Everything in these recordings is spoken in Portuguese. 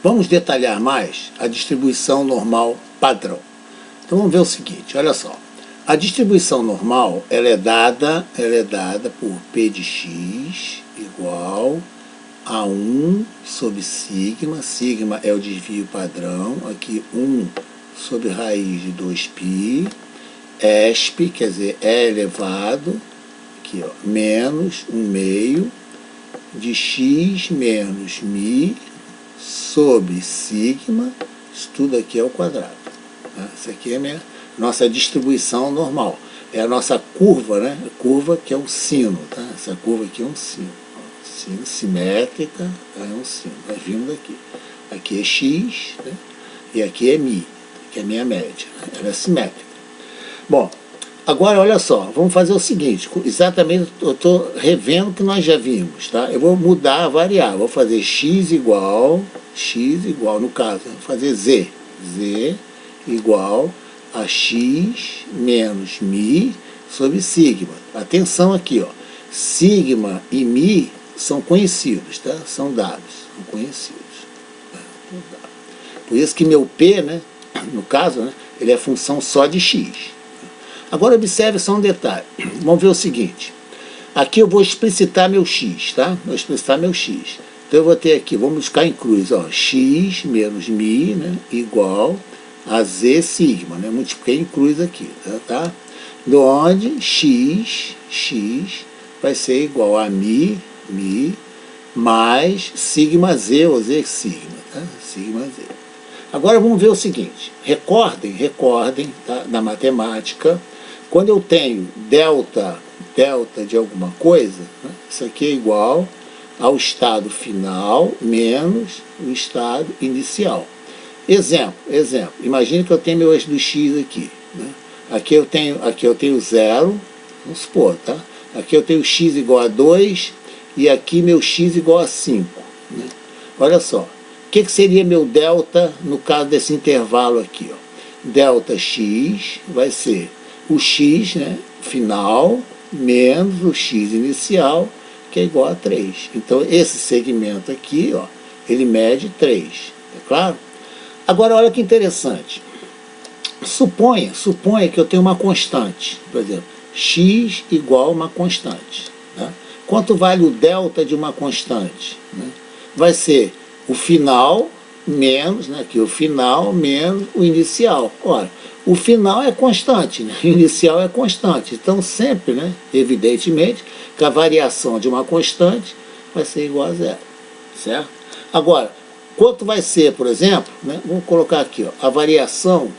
Vamos detalhar mais a distribuição normal padrão. Então vamos ver o seguinte, olha só. A distribuição normal ela é dada por P de x igual a 1 sobre sigma. Sigma é o desvio padrão. Aqui 1 sobre raiz de 2π. ESP, quer dizer, é elevado, aqui, ó, menos 1/2 de x menos μ sobre sigma, isso tudo aqui é o quadrado. Tá? Isso aqui é a nossa distribuição normal. É a nossa curva, né? Curva que é um sino, tá? Essa curva aqui é um sino. Sino simétrica, é um sino. Nós vimos aqui. Aqui é x, né? E aqui é μ, que é a minha média. Ela é simétrica. Bom, agora olha só, vamos fazer o seguinte, exatamente eu estou revendo o que nós já vimos, tá? Eu vou mudar a variável, vou fazer x igual, no caso, vou fazer z igual a x menos μ sobre sigma. Atenção aqui, ó, sigma e μ são conhecidos, tá? São dados, são conhecidos. Por isso que meu P, né, no caso, né, ele é função só de x. Agora observe só um detalhe. Vamos ver o seguinte. Aqui eu vou explicitar meu x, tá? Vou explicitar meu x. Então eu vou ter aqui, vamos buscar em cruz, ó, x menos μ, né, igual a z sigma, né? Multipliquei em cruz aqui, tá? Do onde x vai ser igual a μ mais sigma z, ou z sigma, tá? Sigma z. Agora vamos ver o seguinte. Recordem, tá? Na matemática, quando eu tenho delta de alguma coisa, né, isso aqui é igual ao estado final menos o estado inicial. Exemplo. Imagine que eu tenho meu eixo do x aqui, né? Aqui eu tenho 0, vamos supor, tá? Aqui eu tenho x igual a 2 e aqui meu x igual a 5. Né? Olha só. O que seria meu delta no caso desse intervalo aqui? Ó? Delta x vai ser o x, né, final menos o x inicial, que é igual a 3. Então, esse segmento aqui, ó, ele mede 3. É claro? Agora, olha que interessante. Suponha que eu tenho uma constante. Por exemplo, x igual a uma constante. Tá? Quanto vale o delta de uma constante? Né? Vai ser o final menos, né, aqui, o final menos o inicial. Ora, o final é constante, né? O inicial é constante. Então, sempre, né, evidentemente, que a variação de uma constante vai ser igual a 0. Certo? Agora, quanto vai ser, por exemplo, né, vamos colocar aqui, ó, a variação,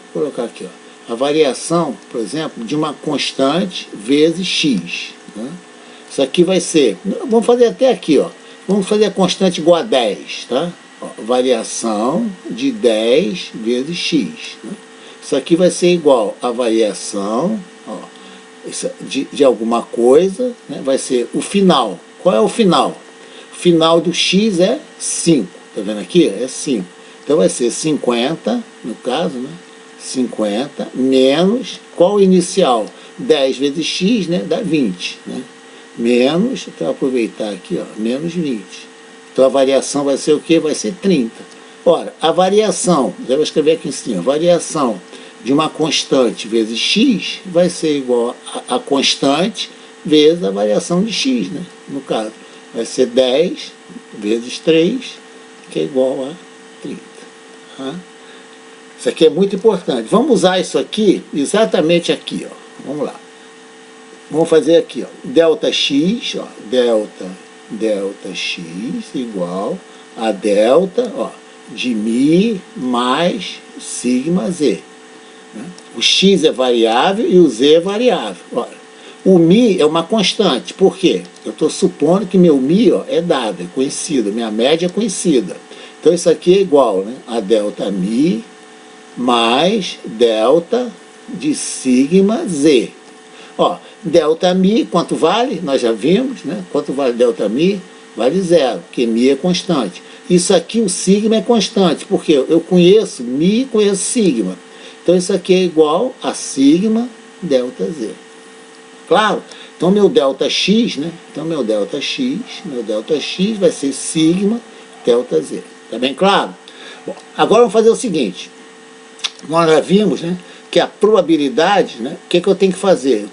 a variação, por exemplo, de uma constante vezes x. Né? Isso aqui vai ser, vamos fazer até aqui, ó, vamos fazer a constante igual a 10, tá? Ó, variação de 10 vezes x. Né? Isso aqui vai ser igual a variação, ó, de alguma coisa, né? Vai ser o final. Qual é o final? O final do x é 5. Está vendo aqui? É 5. Então vai ser 50, no caso, né? 50 menos, qual o inicial? 10 vezes x, né? Dá 20. Né? Menos, então aproveitar aqui, ó, menos 20. Então a variação vai ser o quê? Vai ser 30. Ora, a variação, já vou escrever aqui em cima, variação de uma constante vezes x vai ser igual a constante vezes a variação de x, né? No caso, vai ser 10 vezes 3, que é igual a 30. Tá? Isso aqui é muito importante. Vamos usar isso aqui, exatamente aqui, ó. Vamos lá. Vamos fazer aqui, ó. Delta x, ó, delta x igual a delta, ó, de μ mais sigma z. O x é variável e o z é variável. Olha, o μ é uma constante. Por quê? Eu estou supondo que meu μ, ó, é dado, é conhecido, minha média é conhecida. Então isso aqui é igual, né, a delta μ mais delta de sigma z. Ó, delta μ, quanto vale? Nós já vimos, né? Quanto vale delta μ? Vale 0, porque μ é constante. Isso aqui, o sigma é constante, porque eu conheço μ e conheço sigma. Então, isso aqui é igual a sigma delta z. Claro? Então, meu delta x, né? Então, meu delta x vai ser sigma delta z. Tá bem claro? Bom, agora vamos fazer o seguinte. Nós já vimos, né, que a probabilidade, né, o que eu tenho que fazer?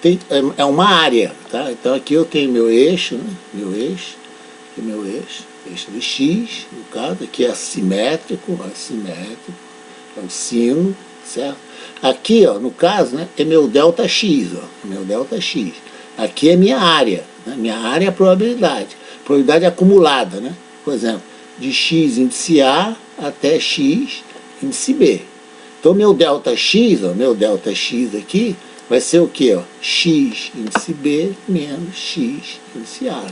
É uma área, tá? Então aqui eu tenho meu eixo, né, eixo do x, no caso, aqui é assimétrico, é o sino, certo? Aqui, ó, no caso, né, é meu ΔX, ó, meu ΔX. Aqui é minha área, né? Minha área é a probabilidade acumulada, né? Por exemplo, de x índice A até x índice B. Então meu ΔX, ó, meu ΔX aqui, vai ser o quê? Ó? X índice B menos x índice A.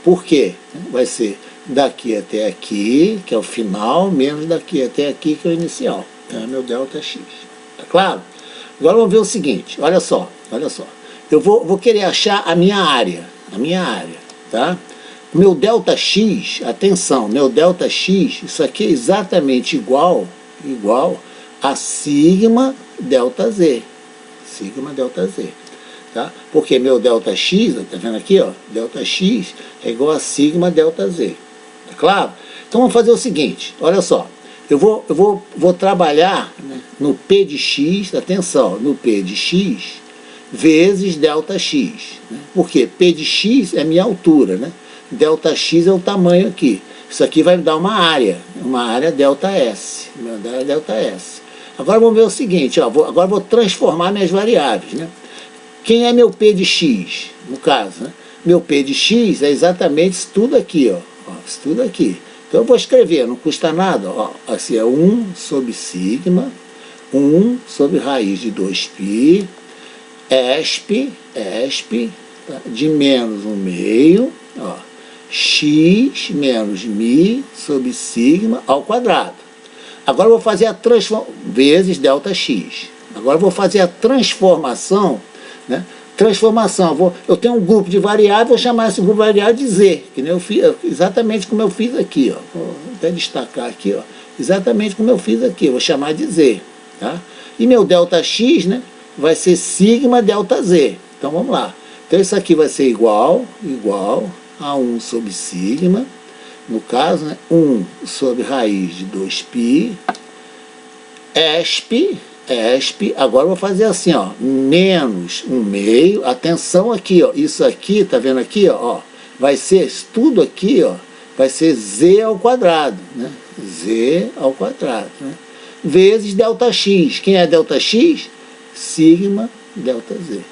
Por quê? Vai ser daqui até aqui, que é o final, menos daqui até aqui, que é o inicial. Então é meu ΔX. Tá claro? Agora vamos ver o seguinte, olha só. Eu vou querer achar a minha área, tá? Meu ΔX, atenção, meu ΔX, isso aqui é exatamente igual a sigma ΔZ. Tá? Porque meu ΔX, tá vendo aqui, ó? ΔX é igual a sigma ΔZ. Tá claro? Então vamos fazer o seguinte, olha só. Eu vou trabalhar, né, no P de x, atenção, no P de x vezes ΔX. Né? Porque P de x é minha altura, né? ΔX é o tamanho aqui. Isso aqui vai me dar uma área ΔS. Agora vamos ver o seguinte, ó, agora vou transformar minhas variáveis. Né? Quem é meu P de x, no caso? Né? Meu P de x é exatamente isso tudo aqui, ó, isso tudo aqui. Então eu vou escrever, não custa nada, ó, assim é 1 sobre sigma, 1 sobre raiz de 2π, ESP, tá, de menos 1/2, ó, x menos μ sobre sigma ao quadrado. Agora eu vou fazer a transformação, vezes ΔX. Agora eu vou fazer a transformação, né? Eu tenho um grupo de variáveis, vou chamar esse grupo de variáveis de Z, que nem eu fiz, exatamente como eu fiz aqui, ó. Vou até destacar aqui, ó, exatamente como eu fiz aqui, vou chamar de Z, tá? E meu ΔX, né, vai ser sigma ΔZ. Então vamos lá. Então isso aqui vai ser igual a 1 sobre sigma, no caso, né, 1 sobre raiz de 2π, ESP, agora eu vou fazer assim, ó, menos 1/2, atenção aqui, ó, isso aqui, tá vendo aqui, ó, vai ser, tudo aqui, ó, vai ser Z ao quadrado, né, Z ao quadrado, né, vezes ΔX, quem é ΔX? Sigma ΔZ,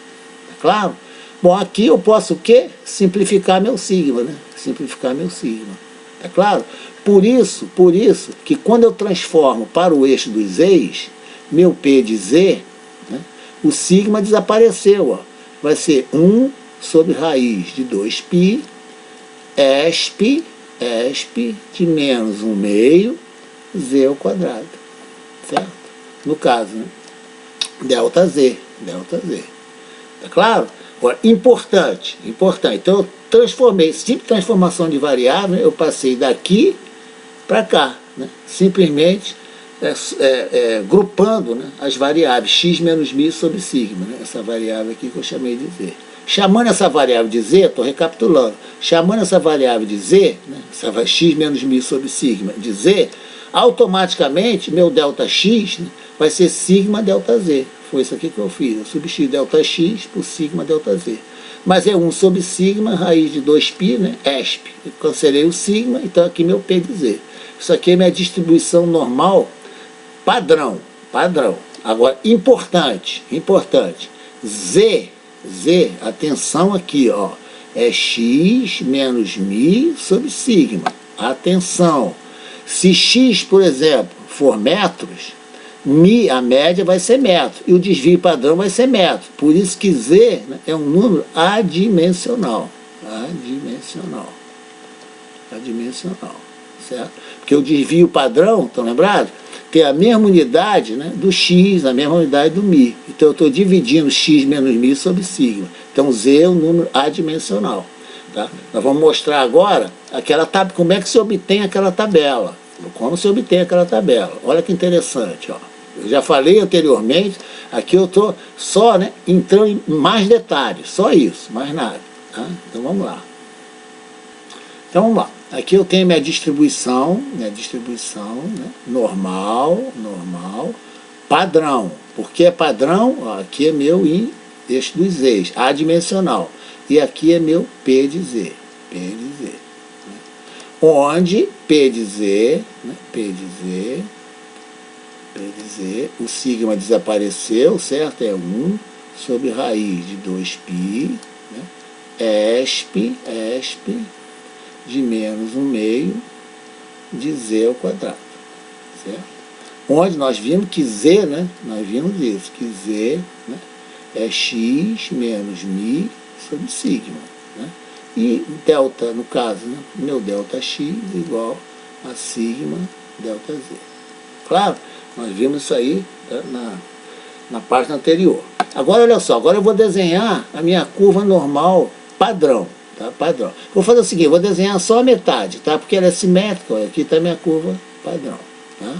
tá claro? Bom, aqui eu posso o quê? Simplificar meu sigma, né, tá claro? Por isso que quando eu transformo para o eixo dos e's, meu P de Z, né, o sigma desapareceu, ó. Vai ser 1 sobre raiz de 2π, ESP de menos 1/2, Z ao quadrado, certo? No caso, né, ΔZ, tá claro? Agora, importante, então eu transformei, esse tipo de transformação de variável, eu passei daqui para cá, né, simplesmente grupando, né, as variáveis x menos μ sobre sigma, né, essa variável aqui que eu chamei de Z. Chamando essa variável de Z, estou recapitulando, chamando essa variável de Z, né, essa x menos μ sobre sigma de Z, automaticamente meu ΔX, né, vai ser sigma ΔZ. Foi isso aqui que eu fiz, eu substituí ΔX por sigma ΔZ. Mas é 1 sobre sigma, raiz de 2π, né, ESP. Eu cancelei o sigma, então aqui meu P de Z. Isso aqui é minha distribuição normal, padrão. Agora, importante, Z, atenção aqui, ó, é x menos μ sobre sigma. Atenção, se x, por exemplo, for metros, μ, a média vai ser metro, e o desvio padrão vai ser metro. Por isso que Z, né, é um número adimensional. Certo? Porque o desvio padrão, estão lembrados? Tem a mesma unidade, né, do x, a mesma unidade do μ. Então eu estou dividindo x menos μ sobre sigma. Então Z é um número adimensional. Tá? Nós vamos mostrar agora como é que se obtém aquela tabela. Como se obtém aquela tabela. Olha que interessante, ó. Eu já falei anteriormente, aqui eu estou só, né, entrando em mais detalhes, só isso, mais nada. Tá? Então vamos lá. Aqui eu tenho minha distribuição, né, normal, padrão. Por que é padrão? Ó, aqui é meu eixo dos eixos, adimensional. E aqui é meu P de Z. Né? Onde P de Z, o sigma desapareceu, certo? É 1 sobre raiz de 2π, né? ESP de menos 1/2 de Z ao quadrado, certo? Onde nós vimos que Z, né? Nós vimos isso, que Z, né, é x menos μ sobre sigma, né? E delta, no caso, né, meu delta x igual a sigma delta Z. Claro, nós vimos isso aí, tá, na página anterior. Agora, olha só, agora eu vou desenhar a minha curva normal padrão. Tá? Padrão. Vou fazer o seguinte, vou desenhar só a metade, tá? Porque ela é simétrica, ó, aqui está a minha curva padrão. Tá?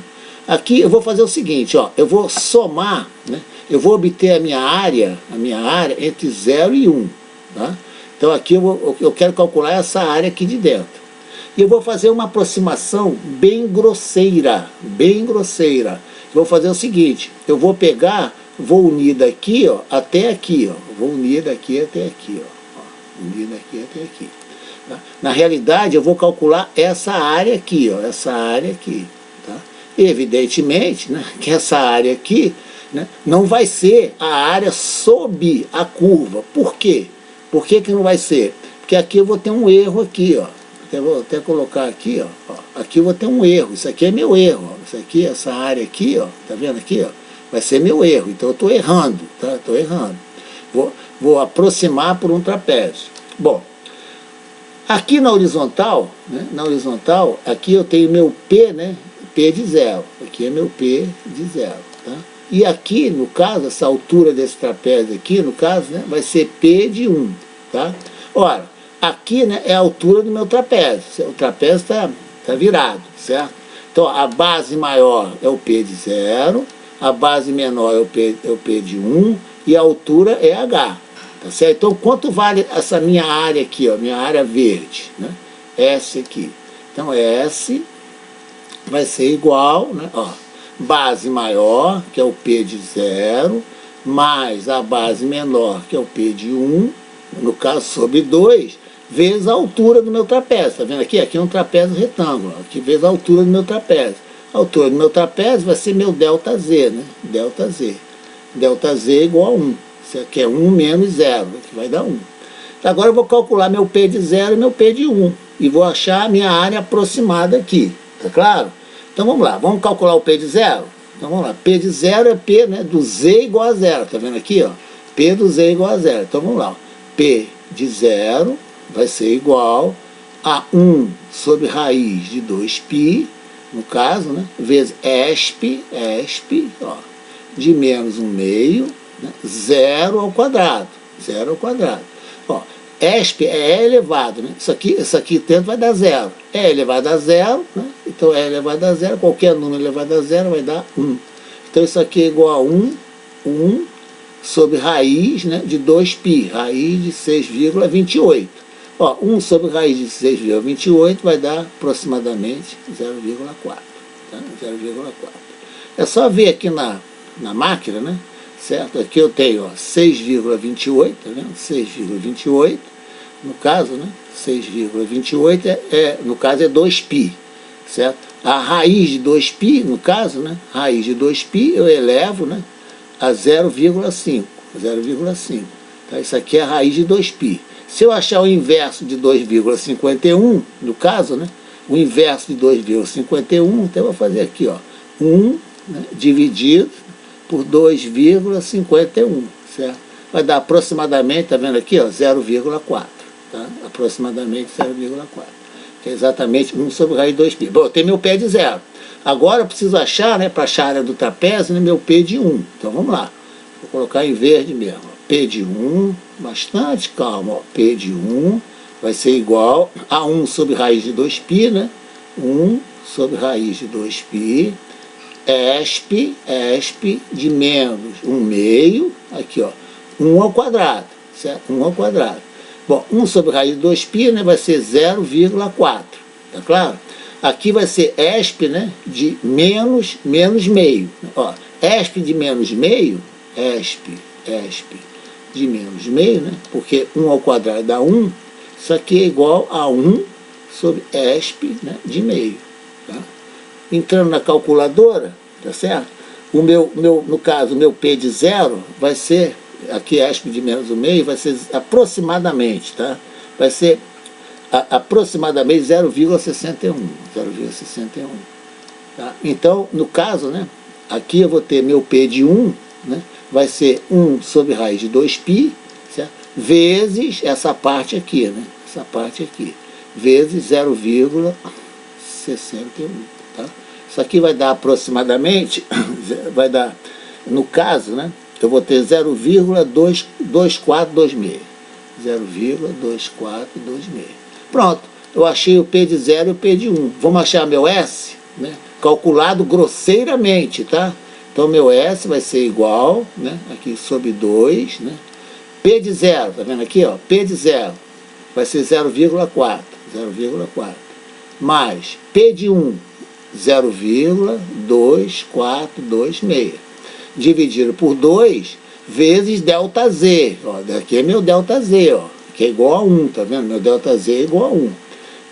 Aqui eu vou fazer o seguinte, ó, eu vou somar, né? Eu vou obter a minha área entre 0 e 1. Tá? Então aqui eu quero calcular essa área aqui de dentro. E eu vou fazer uma aproximação bem grosseira. Eu vou fazer o seguinte, eu vou pegar, vou unir daqui, ó, até aqui, ó. Vou unir daqui até aqui, ó. Unir daqui até aqui. Tá? Na realidade, eu vou calcular essa área aqui, ó, essa área aqui. Tá? Evidentemente, né, que essa área aqui, né, não vai ser a área sob a curva. Por quê? Por que que não vai ser? Porque aqui eu vou ter um erro aqui, ó. Eu vou até colocar aqui, ó. Aqui eu vou ter um erro. Isso aqui é meu erro. Ó. Isso aqui, essa área aqui, ó. Tá vendo aqui, ó? Vai ser meu erro. Então eu estou errando, tá? Estou errando. Vou aproximar por um trapézio. Bom, aqui na horizontal, né, aqui eu tenho meu P, né, P de 0. Aqui é meu P de 0. Tá? E aqui, no caso, essa altura desse trapézio aqui, no caso, né, vai ser P de 1. Tá? Ora, aqui, né, é a altura do meu trapézio. O trapézio está virado, certo? Então, a base maior é o P de 0, a base menor é o P de 1 e a altura é H. Tá certo? Então, quanto vale essa minha área aqui, ó, minha área verde? Né? S aqui. Então, S vai ser igual, né, ó, base maior, que é o P de 0, mais a base menor, que é o P de 1, no caso, sobre 2, vezes a altura do meu trapézio. Tá vendo aqui? Aqui é um trapézio retângulo. Aqui vezes a altura do meu trapézio. A altura do meu trapézio vai ser meu delta Z, né? Delta Z. Delta Z é igual a 1. Isso aqui é 1 menos 0, que vai dar 1. Então, agora eu vou calcular meu P de 0 e meu P de 1. E vou achar a minha área aproximada aqui. Tá claro? Então vamos lá. Vamos calcular o P de 0? Então vamos lá. P de 0 é P, né, do Z igual a 0. Tá vendo aqui? Ó? P do Z igual a 0. Então vamos lá. P de 0 vai ser igual a 1 sobre raiz de 2π, no caso, né, vezes ESP, ó, de menos 1/2, né, 0 ao quadrado. Ó, ESP é E elevado, né? Isso aqui dentro vai dar 0. E elevado a 0, né? Então E elevado a 0, qualquer número elevado a 0 vai dar 1. Então isso aqui é igual a 1 sobre raiz, né, de 2π, raiz de 6,28. Ó, 1 sobre raiz de 6,28 vai dar aproximadamente 0,4. Tá? 0,4. É só ver aqui na máquina, né? Certo? Aqui eu tenho, ó, 6,28, tá vendo? 6,28, no caso, né? 6,28 no caso é 2π, certo? A raiz de 2π, no caso, né? Raiz de 2π eu elevo, né, a 0,5. Tá? Isso aqui é a raiz de 2π. Se eu achar o inverso de 2,51, no caso, né, o inverso de 2,51, então eu vou fazer aqui, ó, 1, né, dividido por 2,51, certo? Vai dar aproximadamente, tá vendo aqui, ó, 0,4, tá? Aproximadamente 0,4, que é exatamente 1 sobre raiz de 2π. Bom, eu tenho meu P de 0. Agora eu preciso achar, né, para achar a área do trapézio, né, meu P de 1. Então vamos lá. Vou colocar em verde mesmo. P de 1, bastante calma, ó. P de 1 vai ser igual a 1 sobre raiz de 2π, né? 1 sobre raiz de 2π, ESP de menos 1/2, aqui, ó, 1 ao quadrado, certo? 1 ao quadrado. Bom, 1 sobre raiz de 2π, né, vai ser 0,4. tá claro? Aqui vai ser ESP, né, de menos meio. Ó, ESP de menos meio, ESP de menos meio, né, porque 1 ao quadrado dá 1, isso aqui é igual a 1 sobre ESP, né, de meio. Tá? Entrando na calculadora, tá certo? No caso, o meu P de 0 vai ser, aqui ESP de menos 1 meio, vai ser aproximadamente, tá? Vai ser aproximadamente 0,61. Tá? Então, no caso, né, aqui eu vou ter meu P de 1, né, vai ser 1 sobre raiz de 2π, certo? Vezes essa parte aqui, né? Essa parte aqui, vezes 0,61. Tá? Isso aqui vai dar aproximadamente, vai dar, no caso, né, eu vou ter 0,2426. 0,2426. Pronto, eu achei o P de 0 e o P de 1. Vamos achar meu S, né, calculado grosseiramente, tá? Então, meu S vai ser igual, né, aqui sobre 2, né? P de 0, tá vendo aqui, ó? P de 0 vai ser 0,4, mais P de 1, 0,2426, dividido por 2, vezes ΔZ. Ó, daqui é meu ΔZ, ó, que é igual a 1, tá vendo? Meu ΔZ é igual a 1,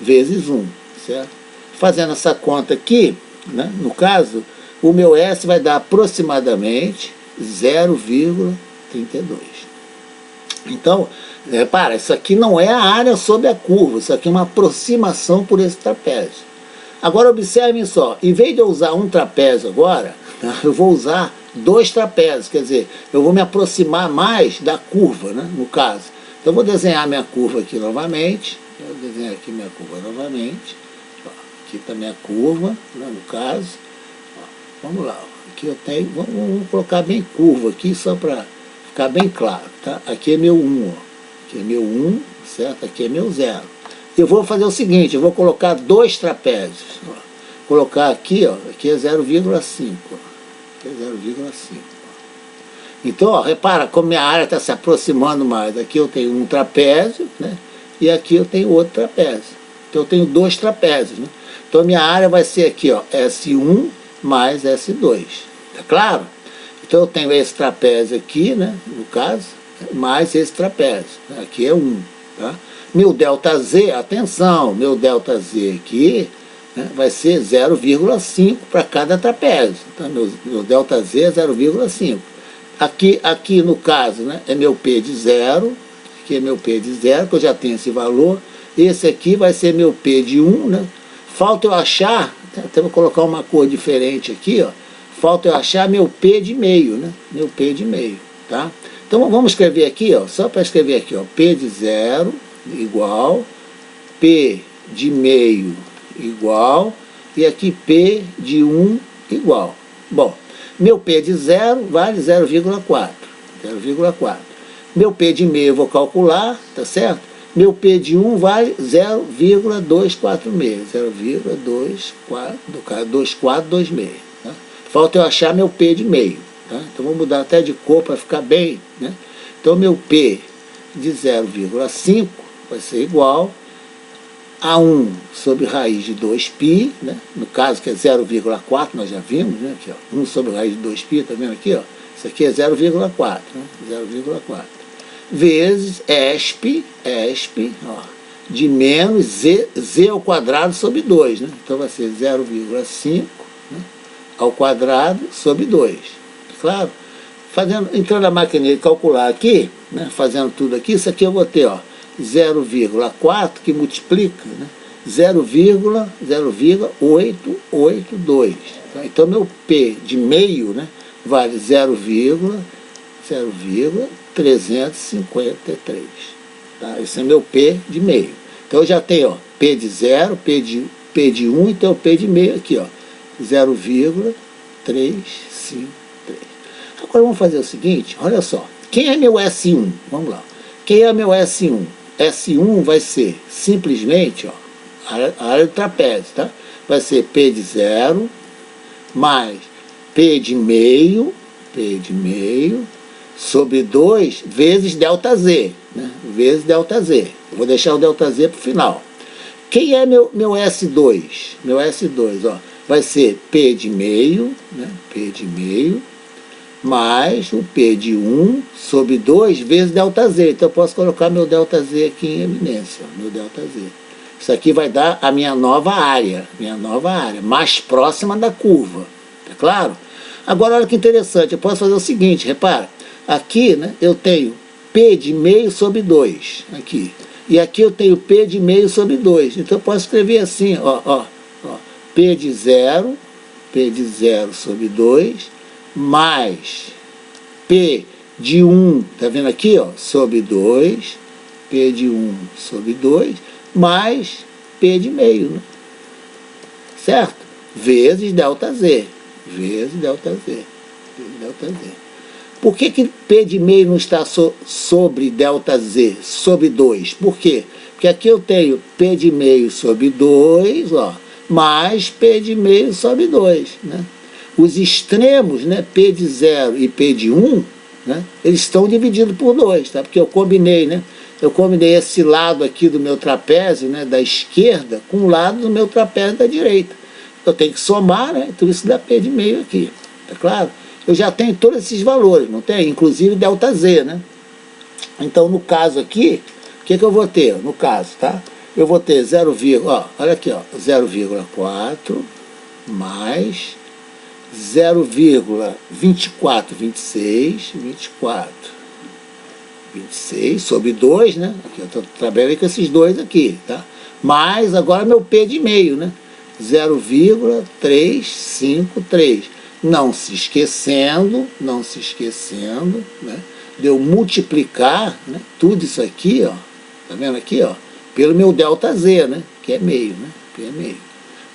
vezes 1, certo? Fazendo essa conta aqui, né, no caso, o meu S vai dar aproximadamente 0,32. Então, repara, isso aqui não é a área sobre a curva, isso aqui é uma aproximação por esse trapézio. Agora observem só, em vez de eu usar um trapézio agora, tá, eu vou usar 2 trapézios, quer dizer, eu vou me aproximar mais da curva, né, no caso. Então eu vou desenhar minha curva aqui novamente, aqui está minha curva, né, no caso. Ó, vamos lá, aqui eu tenho, vamos colocar bem curva aqui, só para ficar bem claro, tá? Aqui é meu 1, ó. Aqui é meu 1, certo? Aqui é meu 0. Eu vou fazer o seguinte, eu vou colocar 2 trapézios. Ó. Colocar aqui, ó, aqui é 0,5. Aqui é 0,5. Então, ó, repara como minha área está se aproximando mais. Aqui eu tenho um trapézio, né? E aqui eu tenho outro trapézio. Então eu tenho 2 trapézios, né? Então minha área vai ser aqui, ó, S1 mais S2. Tá claro? Então eu tenho esse trapézio aqui, né, no caso, mais esse trapézio. Aqui é 1. Tá? Meu ΔZ, atenção, meu ΔZ aqui, né, vai ser 0,5 para cada trapézio. Tá? Meu ΔZ é 0,5. Aqui no caso, né, é meu P de 0. Aqui é meu P de 0, que eu já tenho esse valor. Esse aqui vai ser meu P de 1. Né? Falta eu achar, até vou colocar uma cor diferente aqui, ó. Falta eu achar meu P de meio, né? Meu P de meio, tá? Então vamos escrever aqui, ó, só para escrever aqui, ó, P de 0 igual, P de meio igual, e aqui P de 1 igual. Bom, meu P de 0 vale 0,4. Meu P de meio eu vou calcular, tá certo? Meu P de 1 vale 0,246. 0,2426. Tá? Falta eu achar meu P de meio. Tá? Então vou mudar até de cor para ficar bem. Né? Então meu P de 0,5 vai ser igual a 1 sobre raiz de 2π, né? No caso que é 0,4, nós já vimos, né? Aqui, ó, 1 sobre raiz de 2π, tá vendo aqui? Ó? Isso aqui é 0,4, né? 0,4. Vezes ESP, ó, de menos z ao quadrado sobre 2. Né? Então vai ser 0,5, né, ao quadrado sobre 2. Claro? Entrando na máquina de calcular aqui, né, fazendo tudo aqui, isso aqui eu vou ter, ó, 0,4 que multiplica, né, 0,882. Tá? Então meu P de meio, né, vale 0,353. Tá? Esse é meu P de meio. Então eu já tenho, ó, P de 0, P de 1, então o P de meio aqui, ó, 0,353. Agora vamos fazer o seguinte, olha só. Quem é meu S1? Vamos lá. Quem é meu S1? S1 vai ser simplesmente, ó, a área do trapézio, tá? Vai ser P de 0 mais P de meio sobre 2 vezes ΔZ, né? Vezes ΔZ. Eu vou deixar o ΔZ para o final. Quem é meu S2? Meu S2, ó, vai ser P de meio, né? P de meio, mais o P de 1 sobre 2 vezes ΔZ. Então eu posso colocar meu ΔZ aqui em eminência, ó, meu ΔZ. Isso aqui vai dar a minha nova área, mais próxima da curva, tá claro? Agora olha que interessante, eu posso fazer o seguinte, repara, aqui, né, eu tenho P de meio sobre 2, aqui, e aqui eu tenho P de meio sobre 2, então eu posso escrever assim, ó, P de 0 sobre 2, mais P de 1, tá vendo aqui, ó, sobre 2, P de 1 sobre 2, mais P de meio, né? Certo? Vezes ΔZ, vezes ΔZ. Por que P de meio não está sobre ΔZ, sobre 2? Por quê? Porque aqui eu tenho P de meio sobre 2, ó, mais P de meio sobre 2, né? Os extremos, né, P de 0 e P de 1, né, eles estão divididos por 2, tá? Porque eu combinei, né? Eu combinei esse lado aqui do meu trapézio, né, da esquerda, com o lado do meu trapézio da direita. Eu tenho que somar, né? Tudo isso dá P de meio aqui, tá claro? Eu já tenho todos esses valores, não tem? Inclusive ΔZ, né? Então, no caso aqui, o que eu vou ter? No caso, tá? Eu vou ter 0, ó, olha aqui, ó, 0,4 mais 0,2426 sobre 2, né? Aqui eu estou trabalhando com esses dois aqui, tá? Mais agora meu P de meio, né? 0,353. Não se esquecendo, né, de eu multiplicar, né, tudo isso aqui, ó, tá vendo aqui, ó, pelo meu ΔZ, né, que é meio, né, que é meio,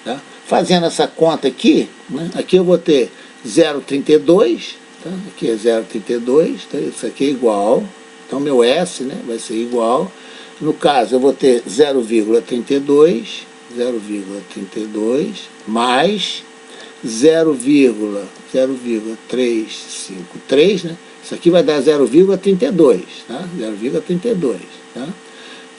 tá? Fazendo essa conta aqui, né, aqui eu vou ter 0,32, tá? Aqui é 0,32, tá? Isso aqui é igual, então meu S, né, vai ser igual, no caso eu vou ter 0,32 mais 0,353, né? Isso aqui vai dar 0,32, tá? 0,32, tá?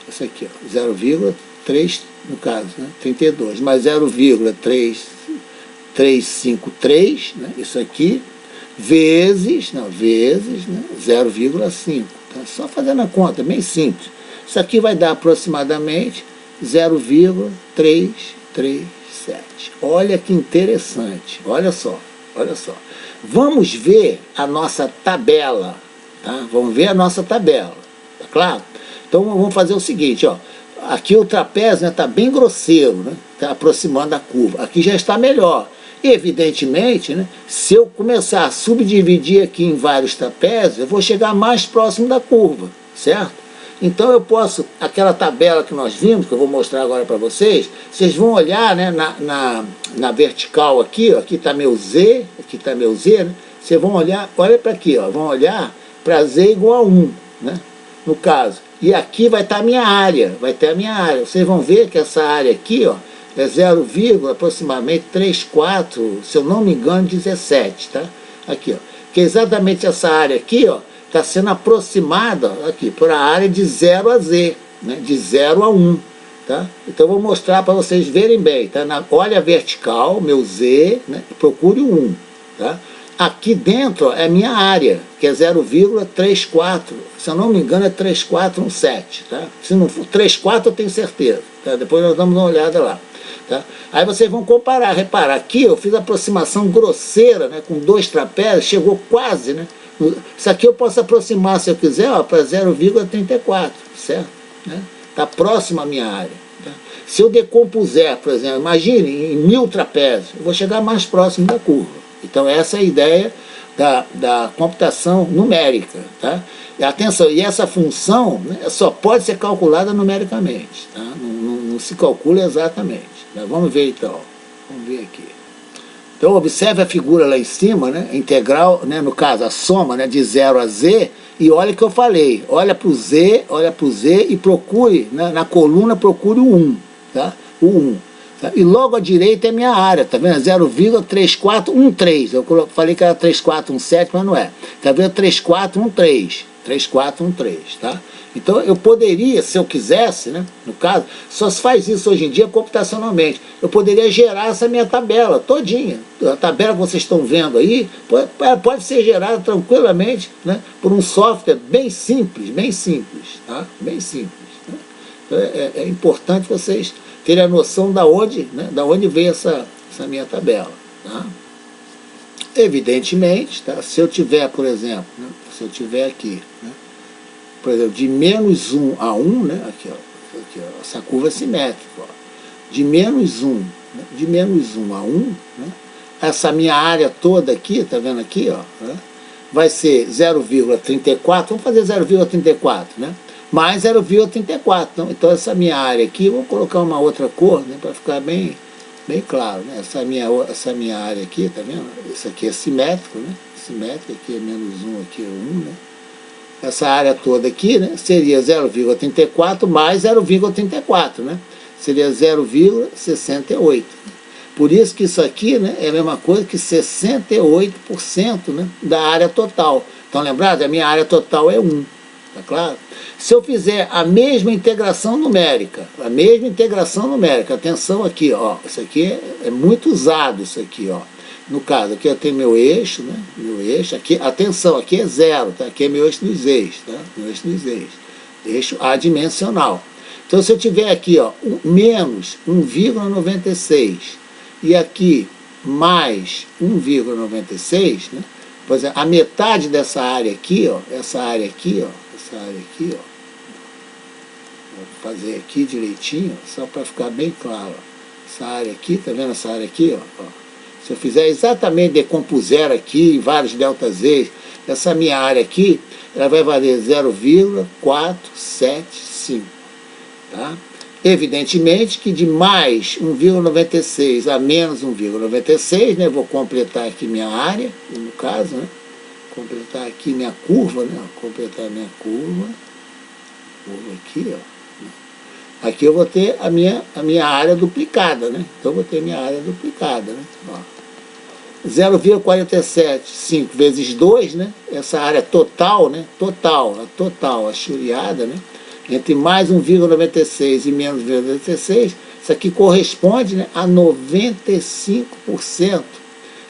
Isso aqui, ó, 0,3, no caso, né? 32, mais 0,353, né? Isso aqui, vezes, né? 0,5, tá? Só fazendo a conta, bem simples. Isso aqui vai dar aproximadamente 0,337. Olha que interessante, olha só. Vamos ver a nossa tabela, tá? Vamos ver a nossa tabela, tá claro? Então vamos fazer o seguinte, ó. Aqui o trapézio está, né, bem grosseiro, né? Está aproximando a curva. Aqui já está melhor. Evidentemente, né, se eu começar a subdividir aqui em vários trapézios, eu vou chegar mais próximo da curva, certo? Então eu posso, aquela tabela que nós vimos, que eu vou mostrar agora para vocês, vocês vão olhar, né, na vertical aqui, ó, aqui está meu Z, né? Vocês vão olhar, olha para aqui, ó, vão olhar para Z igual a 1, né, no caso. E aqui vai estar a minha área, Vocês vão ver que essa área aqui, ó, é 0, aproximadamente 34, se eu não me engano, 17, tá? Aqui, ó, que é exatamente essa área aqui, ó, está sendo aproximada aqui por a área de 0 a Z, né? De 0 a 1, tá? Então eu vou mostrar para vocês verem bem, tá? Olha a vertical, meu Z, né? Procure o 1, tá? Aqui dentro, ó, é minha área, que é 0,34, se eu não me engano é 3417, tá? Se não for 34 eu tenho certeza, tá? Depois nós damos uma olhada lá, tá? Aí vocês vão comparar, repara, aqui eu fiz a aproximação grosseira, né? Com 2 trapézios, chegou quase, né? Isso aqui eu posso aproximar, se eu quiser, para 0,34, certo? Né? Está próximo à minha área. Tá? Se eu decompuser, por exemplo, imagine em 1000 trapézios, eu vou chegar mais próximo da curva. Então essa é a ideia da computação numérica. Tá? E atenção, e essa função, né, só pode ser calculada numericamente. Tá? Não se calcula exatamente. Tá? Vamos ver então. Vamos ver aqui. Então observe a figura lá em cima, né, integral, né, no caso a soma, né, de 0 a Z, e olha o que eu falei, olha para o Z e procure, né, na coluna procure o 1, tá? O 1. Tá? E logo à direita é minha área, tá vendo? 0,3413, eu falei que era 3417, mas não é. Tá vendo? 3413, 3, 4, 1, 3, tá? Então eu poderia, se eu quisesse, né, no caso, só se faz isso hoje em dia computacionalmente, eu poderia gerar essa minha tabela todinha. A tabela que vocês estão vendo aí pode ser gerada tranquilamente, né, por um software bem simples, tá? Bem simples. Né? Então é importante vocês terem a noção da onde, né, da onde veio essa minha tabela. Tá? Evidentemente, tá? Se eu tiver, por exemplo, né, se eu tiver aqui, né, por exemplo, de menos 1 a 1, né, aqui, ó, essa curva é simétrica, ó, de menos 1, né, de menos 1 a 1, né, essa minha área toda aqui, tá vendo aqui, ó, né, vai ser 0,34, vamos fazer 0,34, né, mais 0,34, então essa minha área aqui, vou colocar uma outra cor, né, para ficar bem claro, né, essa minha área aqui, tá vendo, isso aqui é simétrico, né, simétrico, aqui é menos 1, aqui é 1, né, essa área toda aqui, né, seria 0,34 mais 0,34, né? Seria 0,68. Por isso que isso aqui, né, é a mesma coisa que 68%, né, da área total. Então, lembrado? A minha área total é 1, tá claro? Se eu fizer a mesma integração numérica, atenção aqui, ó, isso aqui é muito usado, isso aqui, ó. No caso, aqui eu tenho meu eixo, né? Meu eixo, aqui, atenção, aqui é 0, tá? Aqui é meu eixo dos eixos, tá? Meu eixo dos eixos. Eixo adimensional. Então, se eu tiver aqui, ó, menos 1,96 e aqui mais 1,96, né? Por exemplo, a metade dessa área aqui, ó, essa área aqui, ó, vou fazer aqui direitinho, só para ficar bem claro. Essa área aqui, tá vendo essa área aqui, ó? Se eu fizer exatamente, decompuser aqui, vários ΔZ, essa minha área aqui, ela vai valer 0,475. Tá? Evidentemente que de mais 1,96 a menos 1,96, né, vou completar aqui minha área, no caso, né, completar aqui minha curva, né, completar minha curva aqui, ó. Aqui eu vou ter a minha área duplicada, né? Então eu vou ter minha área duplicada, né? 0,475 vezes 2, né? Essa área total, né? A churiada, né? Entre mais 1,96 e menos 1,96, isso aqui corresponde, né, a 95%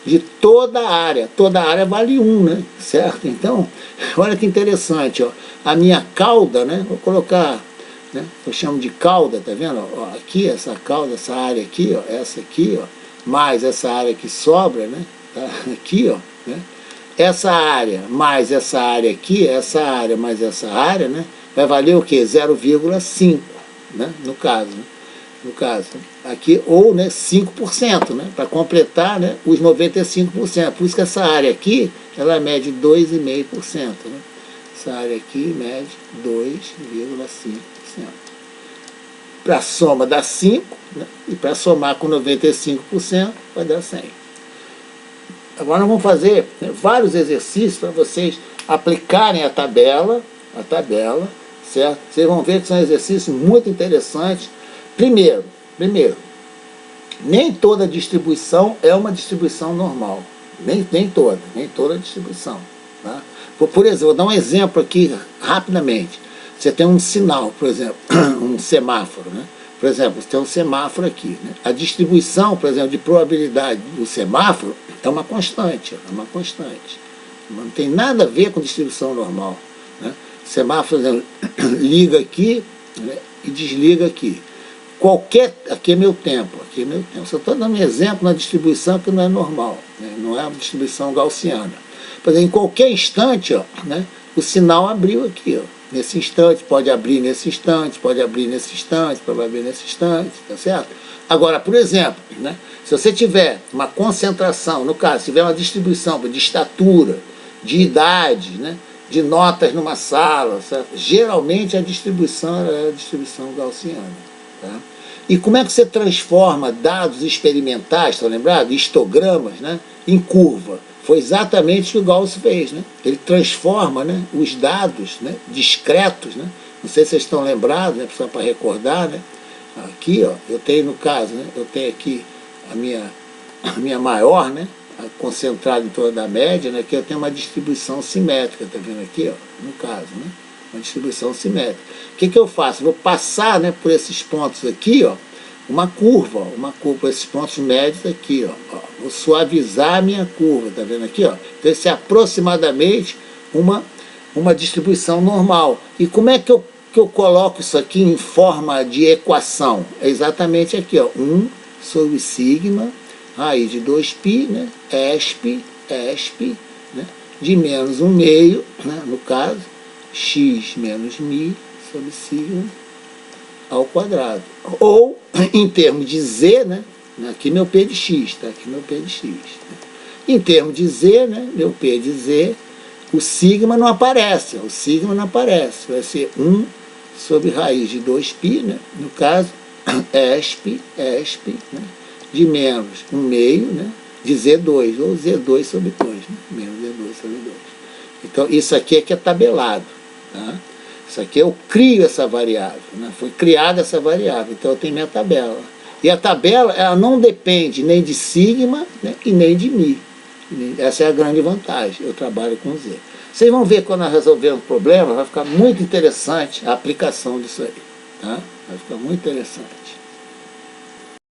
de toda a área. Toda a área vale 1, né? Certo? Então, olha que interessante, ó. A minha cauda, né? Vou colocar, né? Eu chamo de cauda, tá vendo? Ó, aqui, essa cauda, essa área aqui, ó, essa aqui, ó, mais essa área que sobra, né? Tá? Aqui, ó, né? Essa área mais essa área aqui, essa área mais essa área, né? Vai valer o quê? 0,5, né? No caso, né? No caso, aqui, ou, né, 5%, né? Para completar, né, os 95%. Por isso que essa área aqui, ela mede 2,5%, né? Essa área aqui mede 2,5%. Para a soma dá 5, né? E para somar com 95% vai dar 100. Agora nós vamos fazer, né, vários exercícios para vocês aplicarem a tabela, certo? Vocês vão ver que são exercícios muito interessantes. Primeiro, nem toda distribuição é uma distribuição normal. Nem toda distribuição. Tá? Por exemplo, vou dar um exemplo aqui rapidamente. Você tem um sinal, por exemplo, um semáforo, né? Por exemplo, você tem um semáforo aqui, né? A distribuição, por exemplo, de probabilidade do semáforo é uma constante, Não tem nada a ver com distribuição normal, né? O semáforo, por exemplo, liga aqui, né, e desliga aqui. Aqui é meu tempo, Só estou dando um exemplo na distribuição que não é normal, né? Não é uma distribuição gaussiana. Por exemplo, em qualquer instante, ó, né, o sinal abriu aqui, ó. Nesse instante, pode abrir nesse instante, pode abrir nesse instante, tá certo? Agora, por exemplo, né, se você tiver uma concentração, no caso, se tiver uma distribuição de estatura, de idade, né, de notas numa sala, certo? Geralmente a distribuição é a distribuição gaussiana. Tá? E como é que você transforma dados experimentais, estão lembrados? Histogramas, né, em curva? Foi exatamente o que o Gauss fez, né? Ele transforma, né, os dados, né, discretos, né? Não sei se vocês estão lembrados, né, só para recordar, né? Aqui, ó, eu tenho no caso, né, eu tenho aqui a minha maior, né? concentrado em torno da média, né, que eu tenho uma distribuição simétrica, tá vendo aqui, ó, no caso, né, uma distribuição simétrica. O que eu faço? Vou passar, né, por esses pontos aqui, ó, uma curva por esses pontos médios aqui, ó. Vou suavizar a minha curva, tá vendo aqui, ó? Então esse é aproximadamente uma distribuição normal. E como é que eu coloco isso aqui em forma de equação? É exatamente aqui, ó, 1 sobre sigma, raiz de 2π, né, esp, né, de menos 1/2, né, no caso, x menos μ sobre sigma ao quadrado. Ou, em termos de z, né, aqui meu P de x, tá? Aqui meu P de x. Né? Em termos de z, né, meu P de z, o sigma não aparece, vai ser 1 sobre raiz de 2π, né, no caso, esp, né, de menos 1/2, né, de z2, ou z2 sobre 2, né, menos z2 sobre 2. Então, isso aqui é que é tabelado, tá? Isso aqui eu crio essa variável, né? Foi criada essa variável, então eu tenho minha tabela. E a tabela, ela não depende nem de sigma, né, e nem de μ. Essa é a grande vantagem, eu trabalho com z. Vocês vão ver quando nós resolvermos o problema, vai ficar muito interessante a aplicação disso aí, tá? Vai ficar muito interessante.